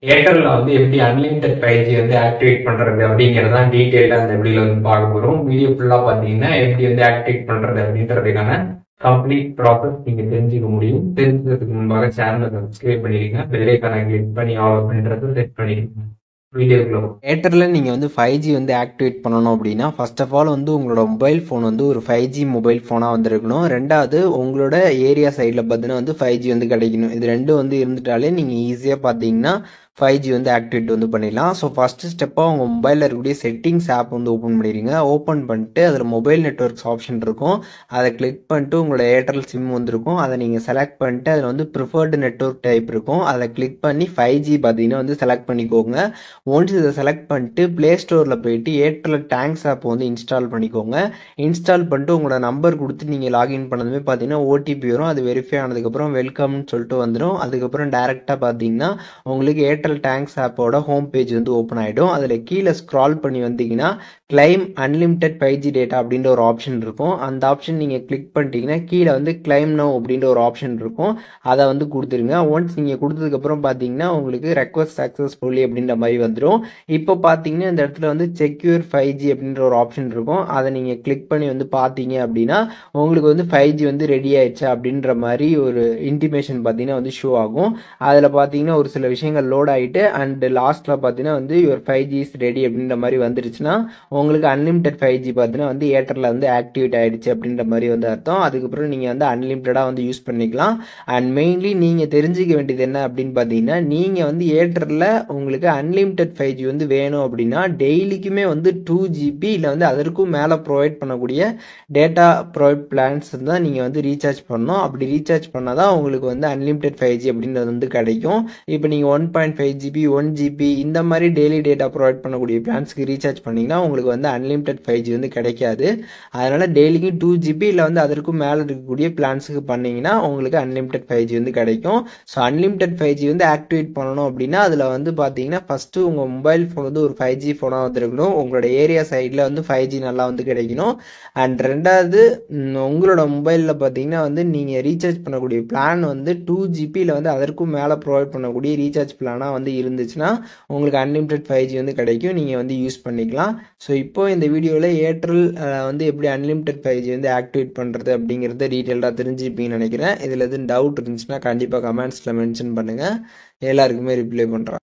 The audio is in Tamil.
ஏர்டெல்ல வந்து எப்படி அன்லிமிட்டெட் 5G வந்து ஆக்டிவேட் பண்றது அப்படிங்கிறதான் டீட்டெயிலா இந்த வீடியோல வந்து பார்க்க போறோம். வீடியோ ஃபுல்லா பாத்தீங்கன்னா எப்படி வந்து ஆக்டிவேட் பண்றது அப்படின்றதுக்கான கம்ப்ளீட் ப்ராசஸ் நீங்க தெரிஞ்சுக்க முடியும். தெரிஞ்சதுக்கு முன்பாக சேனலை சப்ஸ்கிரைப் பண்ணிடுங்க. பெல் ஐகானை கிளிக் பண்ணி ஆல் அப்படின்றத செட் பண்ணிடுங்க. வீடியோக்குள்ள ஏர்டெல்ல நீங்கள் வந்து 5G வந்து ஆக்டிவேட் பண்ணணும் அப்படின்னா ஃபர்ஸ்ட் ஆஃப் ஆல் வந்து உங்களோட மொபைல் ஃபோன் வந்து ஒரு 5G மொபைல் ஃபோனாக வந்துருக்கணும். ரெண்டாவது உங்களோட ஏரியா சைடில் பார்த்தீங்கன்னா வந்து 5G வந்து கிடைக்கணும். இது ரெண்டும் வந்து இருந்துட்டாலே நீங்கள் ஈஸியாக பார்த்தீங்கன்னா 5G வந்து ஆக்டிவேட் வந்து பண்ணிடலாம். ஸோ ஃபஸ்ட்டு ஸ்டெப்பாக உங்கள் மொபைலில் இருக்கக்கூடிய செட்டிங்ஸ் ஆப் வந்து ஓப்பன் பண்ணிடுங்க. ஓப்பன் பண்ணிட்டு அதில் மொபைல் நெட்ஒர்க்ஸ் ஆப்ஷன் இருக்கும். அதை கிளிக் பண்ணிட்டு உங்களோட ஏர்டெல் சிம் வந்துருக்கும். அதை நீங்கள் செலக்ட் பண்ணிட்டு அதில் வந்து ப்ரிஃபர்டு நெட்ஒர்க் டைப் இருக்கும். அதை கிளிக் பண்ணி 5G பார்த்தீங்கன்னா வந்து செலக்ட் பண்ணிக்கோங்க. ஒன்ஸ் இதை செலக்ட் பண்ணிட்டு ப்ளே ஸ்டோரில் போயிட்டு ஏர்டெல் டேங்க்ஸ் ஆப் வந்து இன்ஸ்டால் பண்ணிக்கோங்க. இன்ஸ்டால் பண்ணிட்டு உங்களோட நம்பர் கொடுத்து நீங்கள் லாகின் பண்ணதுமே பார்த்தீங்கன்னா ஓடிபி வரும். அது வெரிஃபை ஆனதுக்கப்புறம் வெல்கம்னு சொல்லிட்டு வந்துடும். அதுக்கப்புறம் டேரெக்டாக பார்த்தீங்கன்னா உங்களுக்கு ஏர்டெல் டேங்க்ஸ் ஆப்போட ஹோம் பேஜ் வந்து ஓப்பன் ஆகிடும். அதில் கீழே ஸ்க்ரால் பண்ணி வந்தீங்கன்னா கிளைம் அன்லிமிட்டெட் 5G டேட்டா அப்படின்ற ஒரு ஆப்ஷன் இருக்கும். அந்த ஆப்ஷன் நீங்கள் கிளிக் பண்ணிட்டீங்கன்னா கீழே வந்து கிளைம் நோ அப்படின்ற ஒரு ஆப்ஷன் இருக்கும். அதை வந்து கொடுத்துருங்க. ஒன்ஸ் நீங்கள் கொடுத்ததுக்கப்புறம் பார்த்தீங்கன்னா உங்களுக்கு ரெக்வஸ்ட் சக்ஸஸ்ஃபுல்லி அப்படின்ற மாதிரி வந்துடும். இப்போ பார்த்தீங்கன்னா இந்த இடத்துல வந்து செக்யூர் 5G அப்படின்ற ஒரு ஆப்ஷன் இருக்கும். அதை நீங்கள் கிளிக் பண்ணி வந்து பார்த்தீங்க அப்படின்னா உங்களுக்கு வந்து 5G வந்து ரெடி ஆயிடுச்சா அப்படின்ற மாதிரி ஒரு இன்டிமேஷன் பார்த்தீங்கன்னா வந்து ஷோ ஆகும். அதில் பார்த்தீங்கன்னா ஒரு சில விஷயங்கள் லோட் ஆகிட்டு அண்ட் லாஸ்ட்டில் பார்த்தீங்கன்னா வந்து யுவர் 5G இஸ் ரெடி அப்படின்ற மாதிரி வந்துருச்சுன்னா உங்களுக்கு அன்லிமிட்டெட் 5G பார்த்தீங்கன்னா வந்து ஏர்டெல்ல வந்து ஆக்டிவேட் ஆகிடுச்சு அப்படின்ற மாதிரி வந்து அர்த்தம். அதுக்கப்புறம் நீங்கள் வந்து அன்லிமிட்டடாக வந்து யூஸ் பண்ணிக்கலாம். அண்ட் மெயின்லி நீங்கள் தெரிஞ்சிக்க வேண்டியது என்ன அப்படின்னு பார்த்தீங்கன்னா நீங்கள் வந்து ஏர்டெல்ல உங்களுக்கு அன்லிமிட்டெட் 5G வந்து வேணும் அப்படின்னா டெய்லிக்குமே வந்து 2GB இல்லை வந்து அதற்கும் மேலே ப்ரொவைட் பண்ணக்கூடிய டேட்டா ப்ரொவைட் பிளான்ஸ் தான் நீங்கள் வந்து ரீசார்ஜ் பண்ணணும். அப்படி ரீசார்ஜ் பண்ணால் தான் உங்களுக்கு வந்து அன்லிமிட்டெட் 5G அப்படின்றது வந்து கிடைக்கும். இப்போ நீங்கள் 1.5GB 1GB இந்த மாதிரி டெய்லி டேட்டா ப்ரொவைட் பண்ணக்கூடிய பிளான்ஸ்க்கு ரீசார்ஜ் பண்ணிங்கன்னா உங்களுக்கு வந்து அன்லிமிட்டெட் 5G வந்து கிடைக்காது. அதனால் டெய்லிக்கு 2GB இல்லை வந்து அதற்கும் மேலே இருக்கக்கூடிய பிளான்ஸுக்கு பண்ணிங்கன்னா உங்களுக்கு அன்லிமிட்டெட் 5G வந்து கிடைக்கும். ஸோ அன்லிமிட்டெட் 5G வந்து ஆக்டிவேட் பண்ணணும் அப்படின்னா அதில் வந்து பார்த்தீங்கன்னா ஃபஸ்ட்டு உங்கள் மொபைல் ஃபோன் வந்து ஒரு 5G ஃபோனாக வந்துருக்கணும். உங்களோட ஏரியா சைடில் வந்து 5G நல்லா வந்து கிடைக்கணும். அண்ட் ரெண்டாவது உங்களோட மொபைலில் பார்த்தீங்கன்னா வந்து நீங்கள் ரீசார்ஜ் பண்ணக்கூடிய பிளான் வந்து 2GB இல்லை வந்து அதற்கும் மேலே ப்ரொவைட் பண்ணக்கூடிய ரீசார்ஜ் பிளானாக வந்து இருந்துச்சுன்னா உங்களுக்கு அன்லிமிட்டெட் 5G வந்து கிடைக்கும். நீங்கள் வந்து யூஸ் பண்ணிக்கலாம். ஸோ இப்போ இந்த வீடியோவில் ஏர்டெல் வந்து எப்படி அன்லிமிட்டெட் 5G வந்து ஆக்டிவேட் பண்ணுறது அப்படிங்கிறத டீட்டெயிலாக தெரிஞ்சுப்பீங்கன்னு நினைக்கிறேன். இதில் எதுவும் டவுட் இருந்துச்சுன்னா கண்டிப்பாக கமெண்ட்ஸில் மென்ஷன் பண்ணுங்கள். எல்லாருக்குமே ரிப்ளை பண்ணுறேன்.